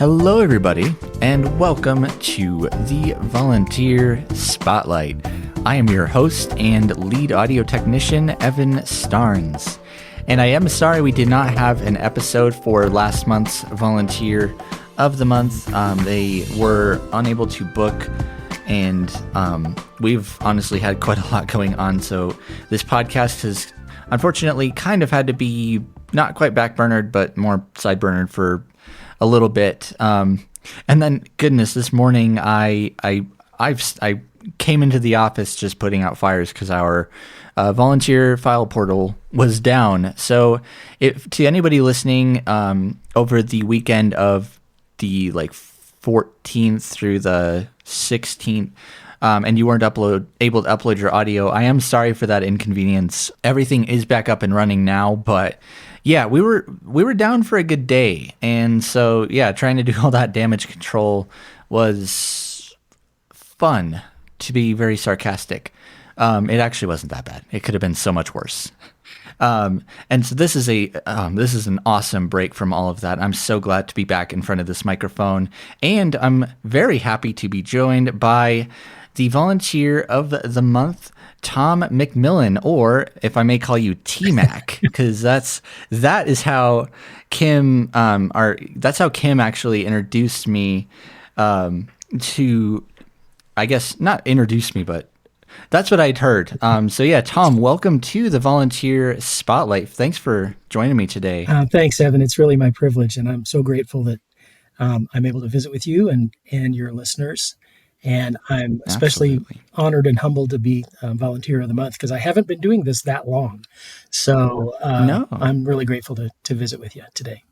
Hello, everybody, and welcome to the Volunteer Spotlight. I am your host and lead audio technician, Evan Starnes. And I am sorry we did not have an episode for last month's Volunteer of the Month. They were unable to book, and we've honestly had quite a lot going on. So this podcast has unfortunately kind of had to be not quite backburnered, but more sideburnered for a little bit. And then, goodness, this morning I came into the office just putting out fires because our volunteer file portal was down. So if to anybody listening over the weekend of the 14th through the 16th, and you weren't able to upload your audio, I am sorry for that inconvenience. Everything is back up and running now, but yeah, we were down for a good day. And so, yeah, trying to do all that damage control was fun, to be very sarcastic. It actually wasn't that bad. It could have been so much worse. And so this is an awesome break from all of that. I'm so glad to be back in front of this microphone, and I'm very happy to be joined by the Volunteer of the Month, Thom McMillen, or if I may call you T-Mac, because that is how Kim Kim actually introduced me to, I guess not introduced me, but that's what I'd heard. So yeah, Thom, welcome to the Volunteer Spotlight. Thanks for joining me today. Thanks, Evan. It's really my privilege, and I'm so grateful that I'm able to visit with you and your listeners. And I'm especially honored and humbled to be Volunteer of the Month because I haven't been doing this that long. So I'm really grateful to visit with you today.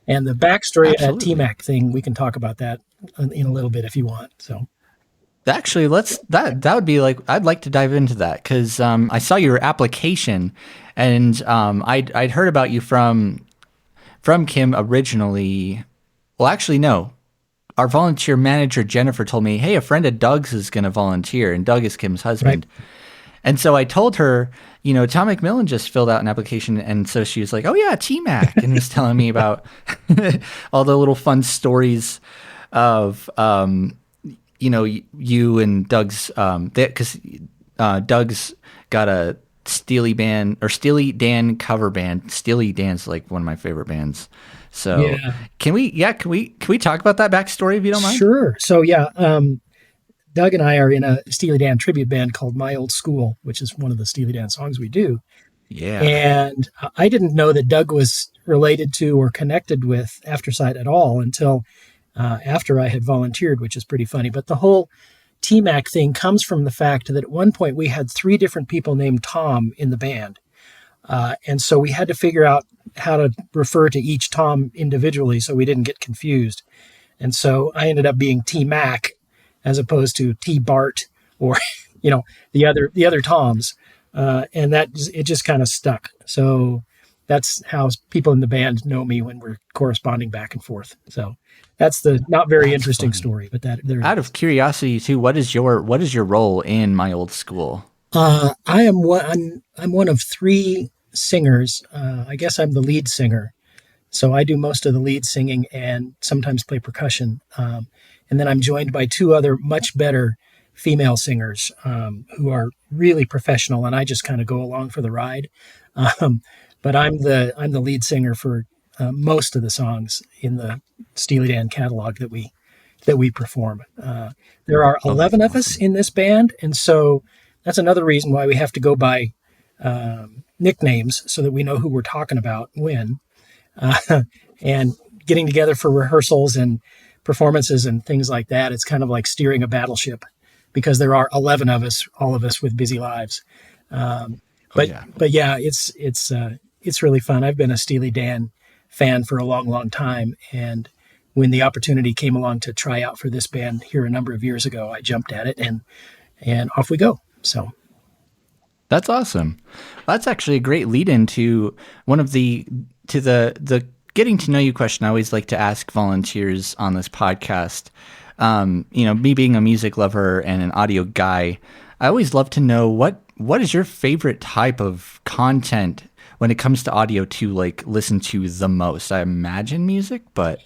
And the backstory of that T-Mac thing, we can talk about that in a little bit if you want. So actually, that would be I'd like to dive into that because I saw your application, and I'd heard about you from Kim originally. Well, actually, no. Our volunteer manager, Jennifer, told me, hey, a friend of Doug's is going to volunteer, and Doug is Kim's husband. Right. And so I told her, Thom McMillen just filled out an application, and so she was like, oh, yeah, T-Mac, and was telling me about all the little fun stories of, you and Doug's, because Doug's got a Steely Dan cover band. Steely Dan's one of my favorite bands. So yeah. Can we talk about that backstory if you don't mind? Sure. So yeah, Doug and I are in a Steely Dan tribute band called My Old School, which is one of the Steely Dan songs we do. Yeah. And I didn't know that Doug was related to or connected with Aftersight at all until after I had volunteered, which is pretty funny. But the whole T-Mac thing comes from the fact that at one point we had 3 different people named Tom in the band. And so we had to figure out how to refer to each Tom individually so we didn't get confused. And so I ended up being T-Mac as opposed to T-Bart or, the other Toms. And it just kind of stuck. So that's how people in the band know me when we're corresponding back and forth. So that's the not very interesting story, but out of curiosity too, what is your role in My Old School? I'm one of 3 singers. I guess I'm the lead singer. So I do most of the lead singing and sometimes play percussion. And then I'm joined by 2 other much better female singers who are really professional, and I just kind of go along for the ride. But I'm the lead singer for most of the songs in the Steely Dan catalog that we perform. There are 11 of us in this band, and so that's another reason why we have to go by nicknames so that we know who we're talking about when. And getting together for rehearsals and performances and things like that, it's kind of like steering a battleship because there are 11 of us, all of us with busy lives. But yeah, it's really fun. I've been a Steely Dan fan for a long, long time. And when the opportunity came along to try out for this band here a number of years ago, I jumped at it and off we go. So that's awesome. That's actually a great lead into the getting to know you question I always like to ask volunteers on this podcast. Me being a music lover and an audio guy, I always love to know what is your favorite type of content when it comes to audio to listen to the most? I imagine music, but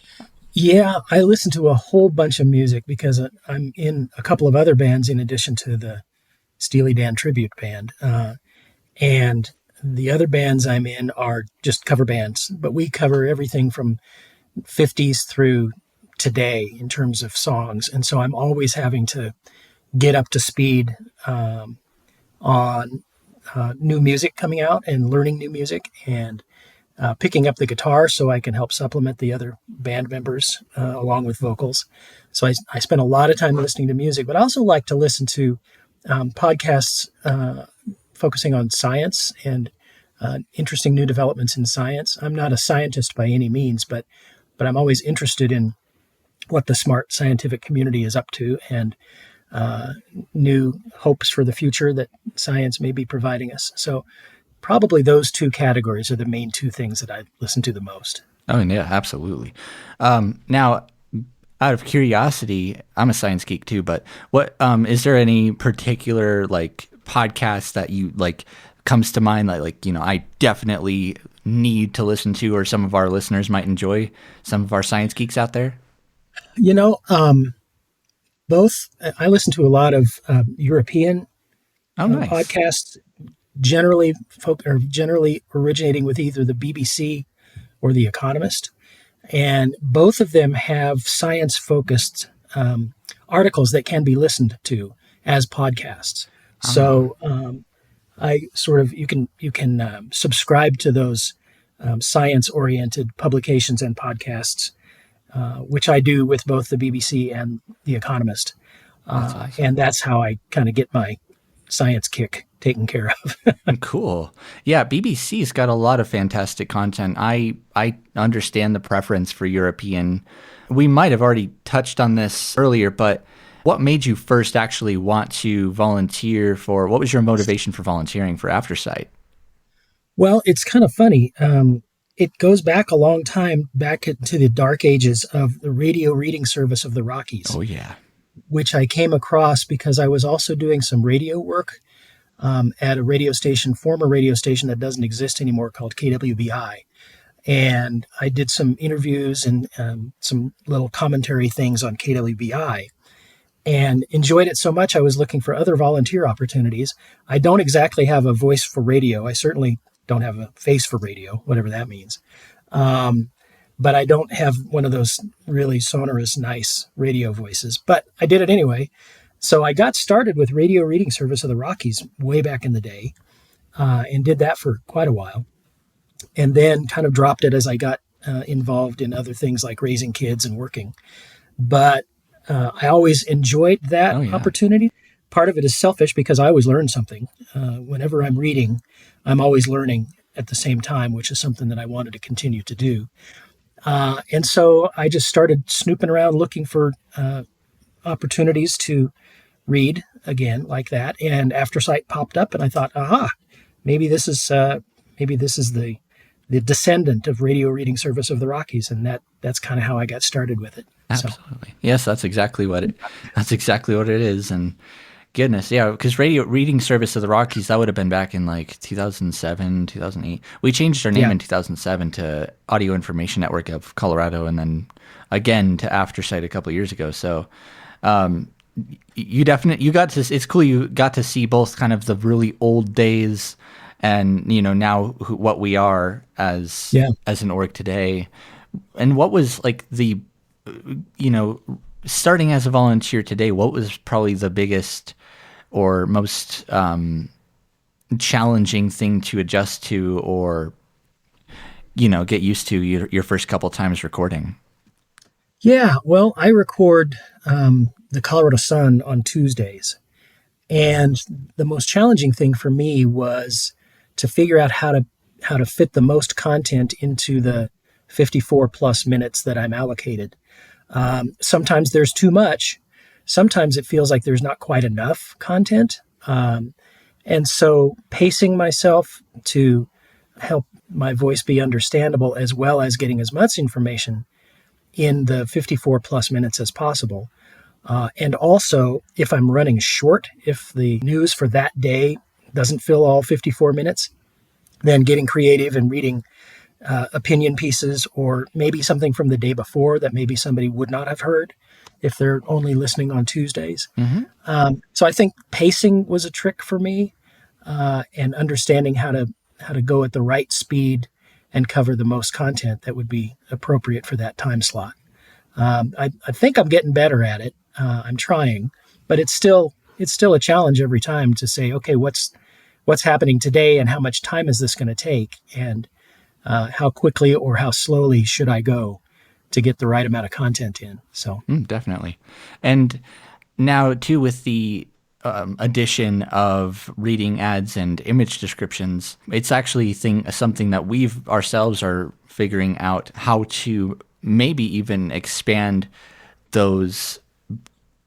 Yeah, I listen to a whole bunch of music because I'm in a couple of other bands in addition to the Steely Dan tribute band. And the other bands I'm in are just cover bands, but we cover everything from 50s through today in terms of songs. And so I'm always having to get up to speed on new music coming out and learning new music and picking up the guitar so I can help supplement the other band members along with vocals. So I spend a lot of time listening to music, but I also like to listen to podcasts focusing on science and interesting new developments in science. I'm not a scientist by any means, but I'm always interested in what the smart scientific community is up to and new hopes for the future that science may be providing us. So probably those two categories are the main two things that I listen to the most. Oh, yeah, absolutely. Now, out of curiosity, I'm a science geek too, but what is there any particular like podcast that you like comes to mind that like, I definitely need to listen to, or some of our listeners might enjoy, some of our science geeks out there? You know, both I listen to a lot of European Oh, nice. podcasts, generally originating with either the BBC or the Economist, and both of them have science-focused articles that can be listened to as podcasts. Ah, So I sort of you can subscribe to those science-oriented publications and podcasts, which I do with both the BBC and the Economist, that's awesome. and that's how I kind of get my science kick taken care of. Cool. Yeah, BBC's got a lot of fantastic content. I understand the preference for European. We might have already touched on this earlier, but what made you first actually want to volunteer for? What was your motivation for volunteering for Aftersight? Well, it's kind of funny. It goes back a long time, back into the dark ages of the radio reading service of the Rockies, Oh yeah. which I came across because I was also doing some radio work at a radio station, former radio station that doesn't exist anymore, called KWBI. And I did some interviews and some little commentary things on KWBI and enjoyed it so much I was looking for other volunteer opportunities. I don't exactly have a voice for radio. I certainly don't have a face for radio, whatever that means. Um, but I don't have one of those really sonorous, nice radio voices. But I did it anyway. So I got started with Radio Reading Service of the Rockies way back in the day and did that for quite a while. And then kind of dropped it as I got involved in other things like raising kids and working. But I always enjoyed that Oh yeah. opportunity. Part of it is selfish because I always learn something. Whenever I'm reading, I'm always learning at the same time, which is something that I wanted to continue to do. And so I just started snooping around looking for opportunities to read again like that. And Aftersight popped up, and I thought, aha, maybe this is the descendant of Radio Reading Service of the Rockies, and that's kind of how I got started with it. So Absolutely. Yes, that's exactly what it is. And goodness, yeah, because radio reading service of the Rockies, that would have been back in like 2007, 2008. We changed our name yeah, in 2007 to Audio Information Network of Colorado, and then again to Aftersight a couple of years ago. So you got to, it's cool you got to see both kind of the really old days and now what we are yeah. as an org today. And what was like the you know starting as a volunteer today, what was probably the biggest or most challenging thing to adjust to, or get used to your first couple times recording? Yeah, well, I record the Colorado Sun on Tuesdays. And the most challenging thing for me was to figure out how to fit the most content into the 54 plus minutes that I'm allocated. Sometimes there's too much. Sometimes it feels like there's not quite enough content. And so pacing myself to help my voice be understandable as well as getting as much information in the 54 plus minutes as possible. And also, if I'm running short, if the news for that day doesn't fill all 54 minutes, then getting creative and reading opinion pieces, or maybe something from the day before that maybe somebody would not have heard if they're only listening on Tuesdays. So I think pacing was a trick for me, and understanding how to go at the right speed and cover the most content that would be appropriate for that time slot. I think I'm getting better at it. I'm trying, but it's still a challenge every time to say, okay, what's happening today, and how much time is this going to take, and how quickly or how slowly should I go to get the right amount of content in. So definitely. And now too, with the addition of reading ads and image descriptions, it's actually something that we've ourselves are figuring out how to maybe even expand those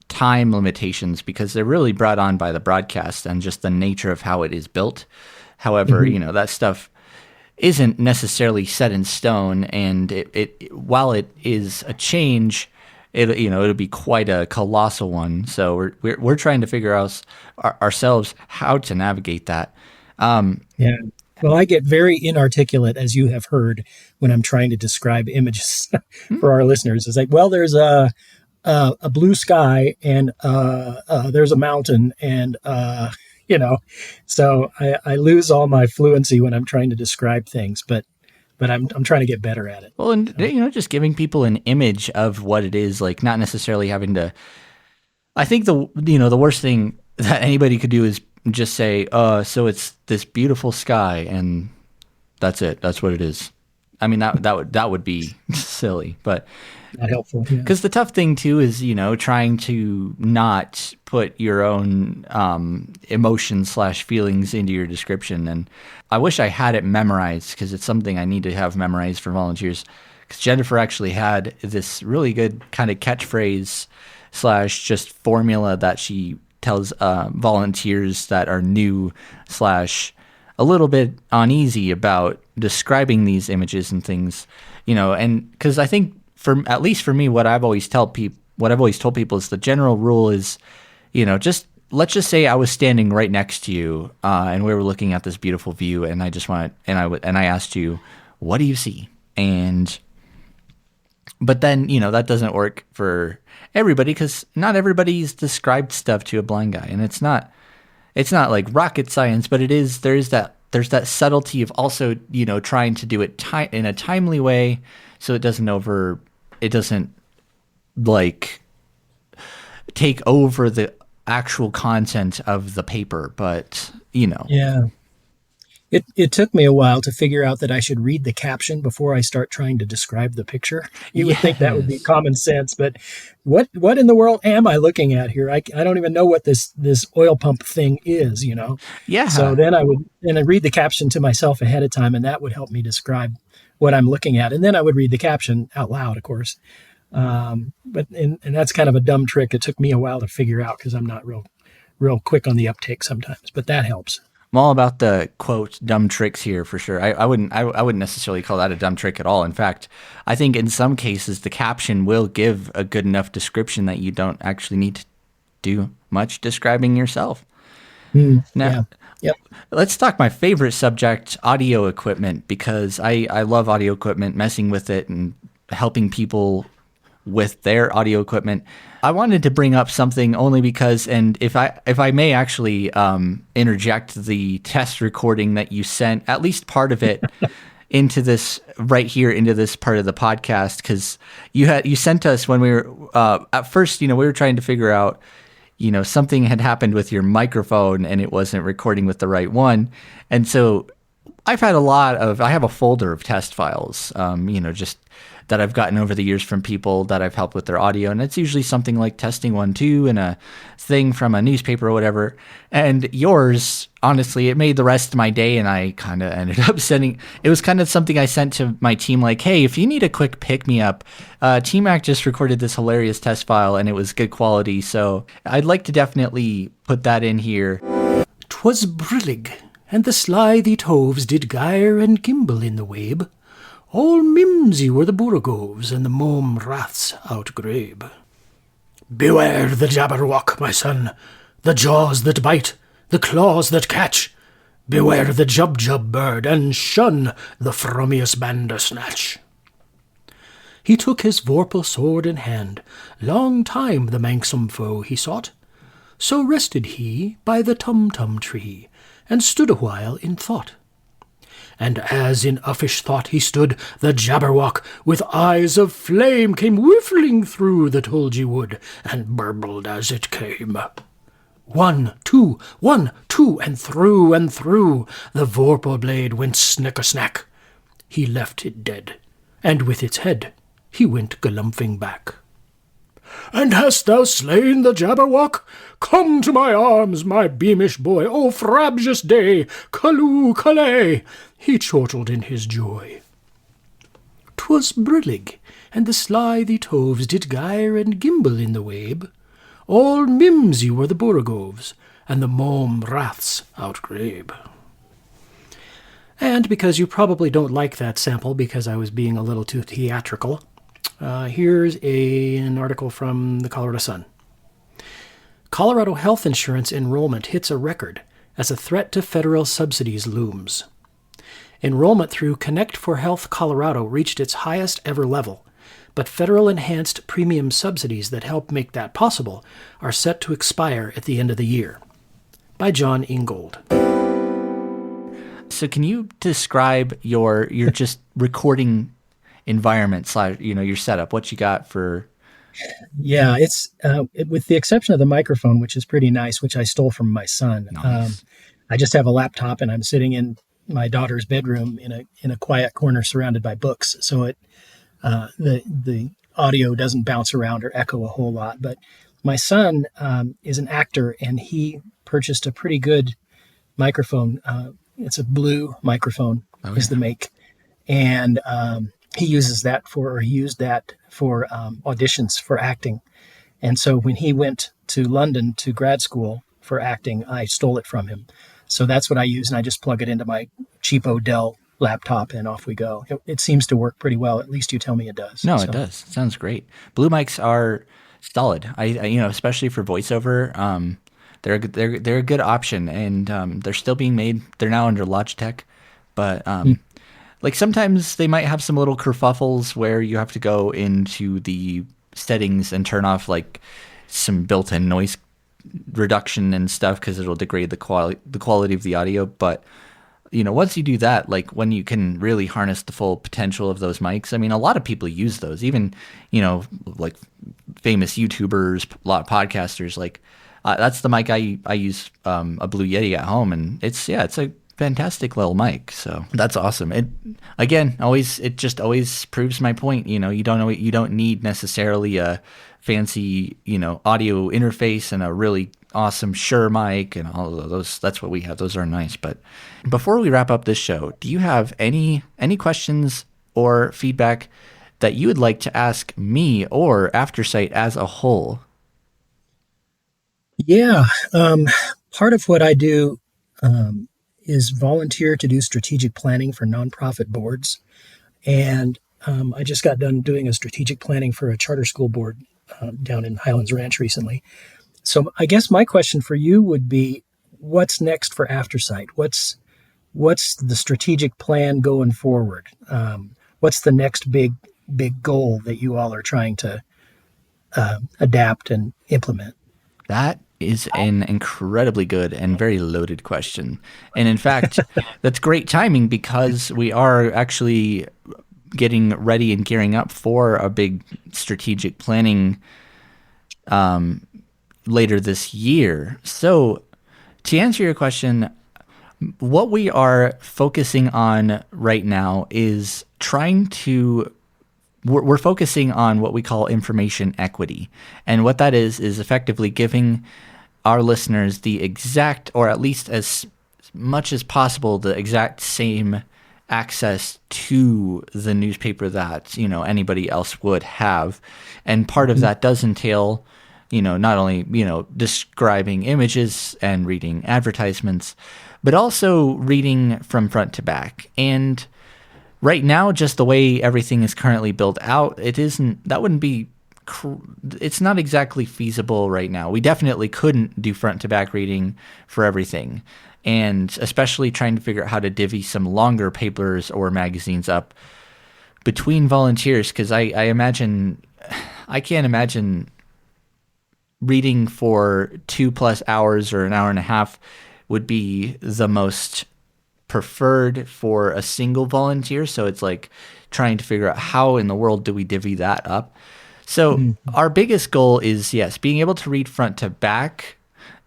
time limitations, because they're really brought on by the broadcast and just the nature of how it is built. However, that stuff isn't necessarily set in stone, and it while it is a change, it'll be quite a colossal one. So we're trying to figure out ourselves how to navigate that. Yeah. Well, I get very inarticulate, as you have heard, when I'm trying to describe images for our listeners. It's like, well, there's a blue sky, and there's a mountain, and so I lose all my fluency when I'm trying to describe things, but I'm trying to get better at it. Well, and just giving people an image of what it is, like not necessarily having to. I think the worst thing that anybody could do is just say, so it's this beautiful sky, and that's it. That's what it is. I mean, that would be silly, but not helpful. Because the tough thing too is, trying to not put your own emotions / feelings into your description. And I wish I had it memorized, because it's something I need to have memorized for volunteers. Because Jennifer actually had this really good kind of catchphrase / just formula that she tells volunteers that are new / a little bit uneasy about describing these images and things, and because I think at least for me, what I've always told people is the general rule is, let's just say I was standing right next to you, and we were looking at this beautiful view, and I asked you, what do you see? But then, that doesn't work for everybody, because not everybody's described stuff to a blind guy, and it's not like rocket science, but there's that subtlety of also, trying to do it in a timely way, so it doesn't like take over the actual content of the paper, but Yeah. It took me a while to figure out that I should read the caption before I start trying to describe the picture. You would think that would be common sense, but what in the world am I looking at here? I don't even know what this oil pump thing is, Yeah. So then I read the caption to myself ahead of time, and that would help me describe what I'm looking at. And then I would read the caption out loud, of course. But that's kind of a dumb trick. It took me a while to figure out, because I'm not real quick on the uptake sometimes, but that helps. I'm all about the quote dumb tricks here for sure. I wouldn't necessarily call that a dumb trick at all. In fact, I think in some cases the caption will give a good enough description that you don't actually need to do much describing yourself. Now, let's talk my favorite subject, audio equipment, because I love audio equipment, messing with it and helping people with their audio equipment. I wanted to bring up something only because, and if I may actually interject the test recording that you sent, at least part of it, into this part of the podcast, because you sent us when we were at first, we were trying to figure out, something had happened with your microphone and it wasn't recording with the right one, and so I have a folder of test files, just that I've gotten over the years from people that I've helped with their audio. And it's usually something like testing 1, 2 and a thing from a newspaper or whatever. And yours, honestly, it made the rest of my day. And I kind of ended up it was kind of something I sent to my team, like, hey, if you need a quick pick me up, T-Mac just recorded this hilarious test file and it was good quality. So I'd like to definitely put that in here. 'Twas brillig, and the slithy toves did gyre and gimble in the wabe. All mimsy were the borogoves, and the mome raths outgrabe. Beware the Jabberwock, my son, the jaws that bite, the claws that catch. Beware the Jub-Jub bird, and shun the frumious Bandersnatch. He took his vorpal sword in hand, long time the manxome foe he sought. So rested he by the tum-tum tree, and stood a while in thought. And as in uffish thought he stood, the Jabberwock, with eyes of flame, came whiffling through the tulgey wood, and burbled as it came. 1, 2, 1, 2, and through, the vorpal blade went snicker-snack. He left it dead, and with its head he went galumphing back. And hast thou slain the Jabberwock? Come to my arms, my beamish boy, O frabjous day, callooh, callay, he chortled in his joy. 'Twas brillig, and the slithy toves did gyre and gimble in the wabe. All mimsy were the borogoves, and the mome raths outgrabe. And because you probably don't like that sample because I was being a little too theatrical, here's an article from the Colorado Sun. Colorado health insurance enrollment hits a record as a threat to federal subsidies looms. Enrollment through Connect for Health Colorado reached its highest ever level, but federal enhanced premium subsidies that help make that possible are set to expire at the end of the year. By John Ingold. So can you describe your just recording environment / your setup, what you got for? Yeah, it's with the exception of the microphone, which is pretty nice, which I stole from my son. Nice. I just have a laptop, and I'm sitting in my daughter's bedroom in a quiet corner surrounded by books, so the audio doesn't bounce around or echo a whole lot. But my son is an actor, and he purchased a pretty good microphone. It's a Blue microphone is the make, and he used that for auditions for acting. And so when he went to London to grad school for acting, I stole it from him. So that's what I use, and I just plug it into my cheapo Dell laptop, and off we go. It seems to work pretty well. At least you tell me it does. No, it does. It sounds great. Blue mics are solid. I especially for voiceover, they're a good option, and they're still being made. They're now under Logitech, but like sometimes they might have some little kerfuffles where you have to go into the settings and turn off like some built-in noise reduction and stuff because it'll degrade the quality of the audio. But once you do that, like when you can really harness the full potential of those mics, I mean, a lot of people use those, even like famous YouTubers, a lot of podcasters. Like that's the mic I use, a Blue Yeti at home, and it's a fantastic little mic. So that's awesome. It just always proves my point. You don't need necessarily a fancy, audio interface and a really awesome Shure mic and all of those. That's what we have. Those are nice. But before we wrap up this show, do you have any questions or feedback that you would like to ask me or Aftersight as a whole? Yeah. Part of what I do is volunteer to do strategic planning for nonprofit boards. And I just got done doing a strategic planning for a charter school board down in Highlands Ranch recently. So I guess my question for you would be, what's next for Aftersight? What's the strategic plan going forward? What's the next big goal that you all are trying to adapt and implement? That is an incredibly good and very loaded question. And in fact, that's great timing because we are actually getting ready and gearing up for a big strategic planning later this year. So to answer your question, what we are focusing on right now is we're focusing on what we call information equity. And what that is effectively giving our listeners the exact, or at least as much as possible, the exact same access to the newspaper that, anybody else would have. And part of that does entail, not only, describing images and reading advertisements, but also reading from front to back. And right now, just the way everything is currently built out, it's not exactly feasible right now. We definitely couldn't do front to back reading for everything. and especially trying to figure out how to divvy some longer papers or magazines up between volunteers, because I can't imagine reading for 2+ hours or an hour and a half would be the most preferred for a single volunteer. So it's like trying to figure out how in the world do we divvy that up. So our biggest goal is, yes, being able to read front to back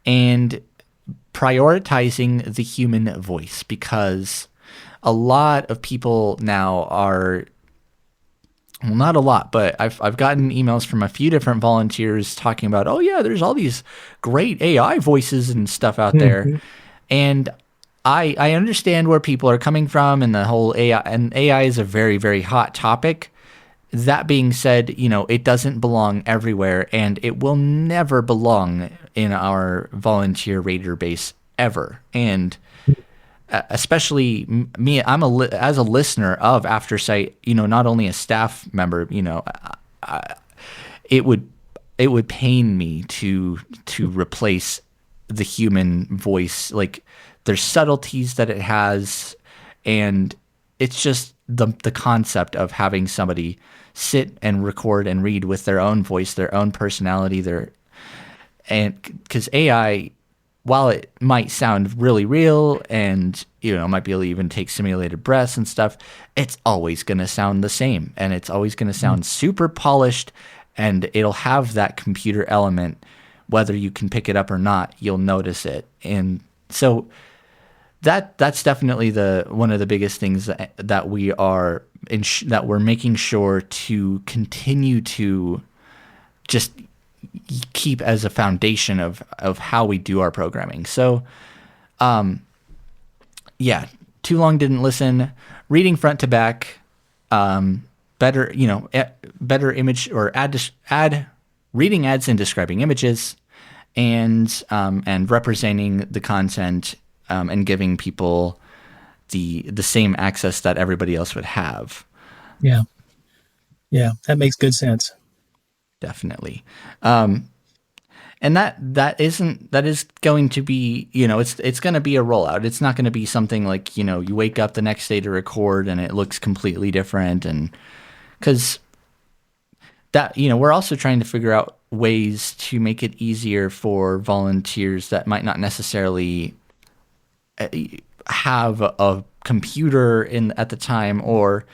and prioritizing the human voice, because a lot of people now are, well, not a lot, but I've gotten emails from a few different volunteers talking about, oh yeah, there's all these great AI voices and stuff out there. And I understand where people are coming from, and the whole AI, and AI is a very, very hot topic. That being said, it doesn't belong everywhere, and it will never belong in our volunteer raider base ever. And especially me, as a listener of AfterSight, not only a staff member, it would pain me to replace the human voice. Like, there's subtleties that it has, and it's just the concept of having somebody sit and record and read with their own voice, their own personality, and because AI, while it might sound really real and might be able to even take simulated breaths and stuff, it's always going to sound the same, and it's always going to sound super polished, and it'll have that computer element. Whether you can pick it up or not, you'll notice it. And so that's definitely one of the biggest things that we are that we're making sure to continue to just keep as a foundation of how we do our programming. So, yeah, too long didn't listen. Reading front to back, better image or add reading ads and describing images, and representing the content, and giving people the same access that everybody else would have. Yeah, that makes good sense. Definitely. And that is going to be, it's going to be a rollout. It's not going to be something like, you wake up the next day to record and it looks completely different. And because that, we're also trying to figure out ways to make it easier for volunteers that might not necessarily have a computer at the time, or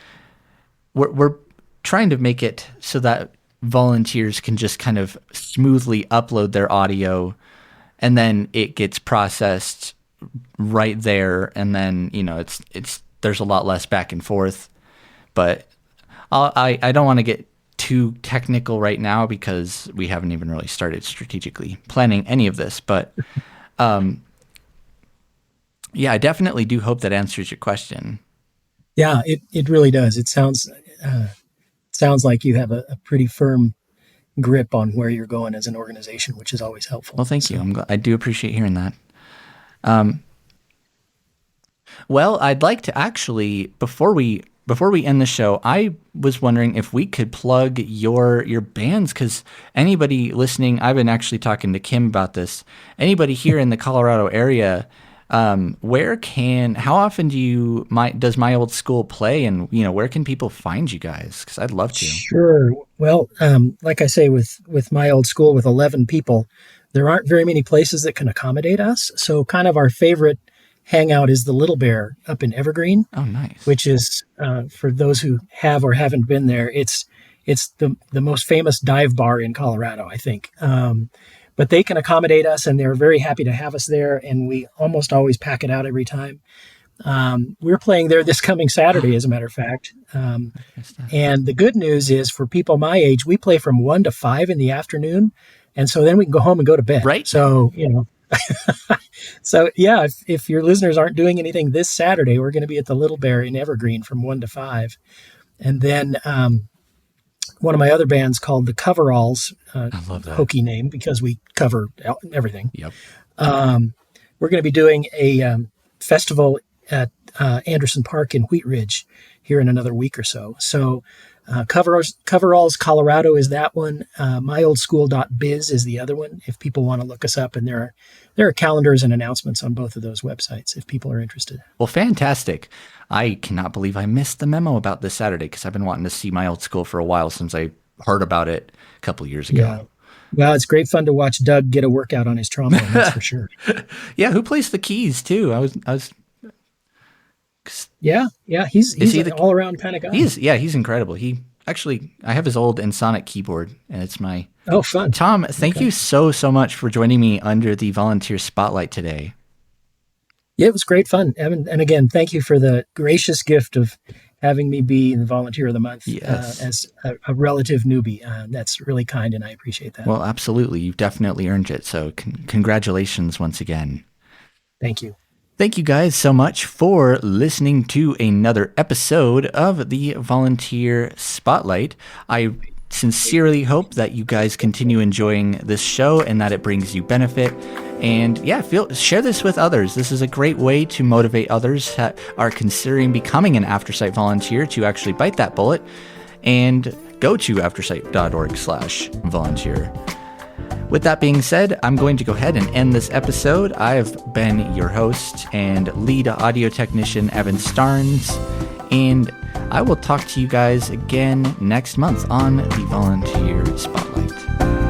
we're trying to make it so that volunteers can just kind of smoothly upload their audio, and then it gets processed right there, and then it's there's a lot less back and forth. But I don't want to get too technical right now, because we haven't even really started strategically planning any of this. But yeah, I definitely do hope that answers your question. Yeah, it really does. It sounds like you have a pretty firm grip on where you're going as an organization, which is always helpful. Well, thank you. I do appreciate hearing that. Well, I'd like to actually, before we end the show, I was wondering if we could plug your bands, because anybody listening, I've been actually talking to Kim about this. Anybody here in the Colorado area, how often does My Old School play, and where can people find you guys? Because I'd love to. Sure. Well, like I say, with My Old School, with 11 people, there aren't very many places that can accommodate us. So kind of our favorite hangout is the Little Bear up in Evergreen. Oh, nice. Which is, for those who have or haven't been there, it's the most famous dive bar in Colorado, I think. But they can accommodate us, and they're very happy to have us there, and we almost always pack it out every time. We're playing there this coming Saturday, as a matter of fact. And the good news is, for people my age, we play from 1 to 5 in the afternoon, and so then we can go home and go to bed. Right. So, so yeah, if your listeners aren't doing anything this Saturday, we're going to be at the Little Bear in Evergreen from 1 to 5. And then one of my other bands called the Coveralls, I love that hokey name because we cover everything. Yep. We're going to be doing a festival at Anderson Park in Wheat Ridge here in another week or so. So Coveralls Colorado is that one. Myoldschool.biz is the other one, if people want to look us up. And there are calendars and announcements on both of those websites if people are interested. Well, fantastic. I cannot believe I missed the memo about this Saturday because I've been wanting to see my old school for a while since I heard about it a couple years ago. Yeah. Well, it's great fun to watch Doug get a workout on his trombone, that's for sure. Yeah, who plays the keys too? I was. Yeah, he's an all-around kind of guy. He's incredible. I have his old Ensoniq keyboard, and it's my... Oh, fun. Tom, thank you so much for joining me under the Volunteer Spotlight today. Yeah, it was great fun, Evan. And again, thank you for the gracious gift of having me be the Volunteer of the Month as a relative newbie. That's really kind, and I appreciate that. Well, absolutely. You've definitely earned it, so congratulations once again. Thank you. Thank you guys so much for listening to another episode of the Volunteer Spotlight. I sincerely hope that you guys continue enjoying this show and that it brings you benefit. And share this with others. This is a great way to motivate others that are considering becoming an AfterSight volunteer to actually bite that bullet and go to aftersight.org/volunteer. With that being said, I'm going to go ahead and end this episode. I've been your host and lead audio technician, Evan Starnes, and I will talk to you guys again next month on the Volunteer Spotlight.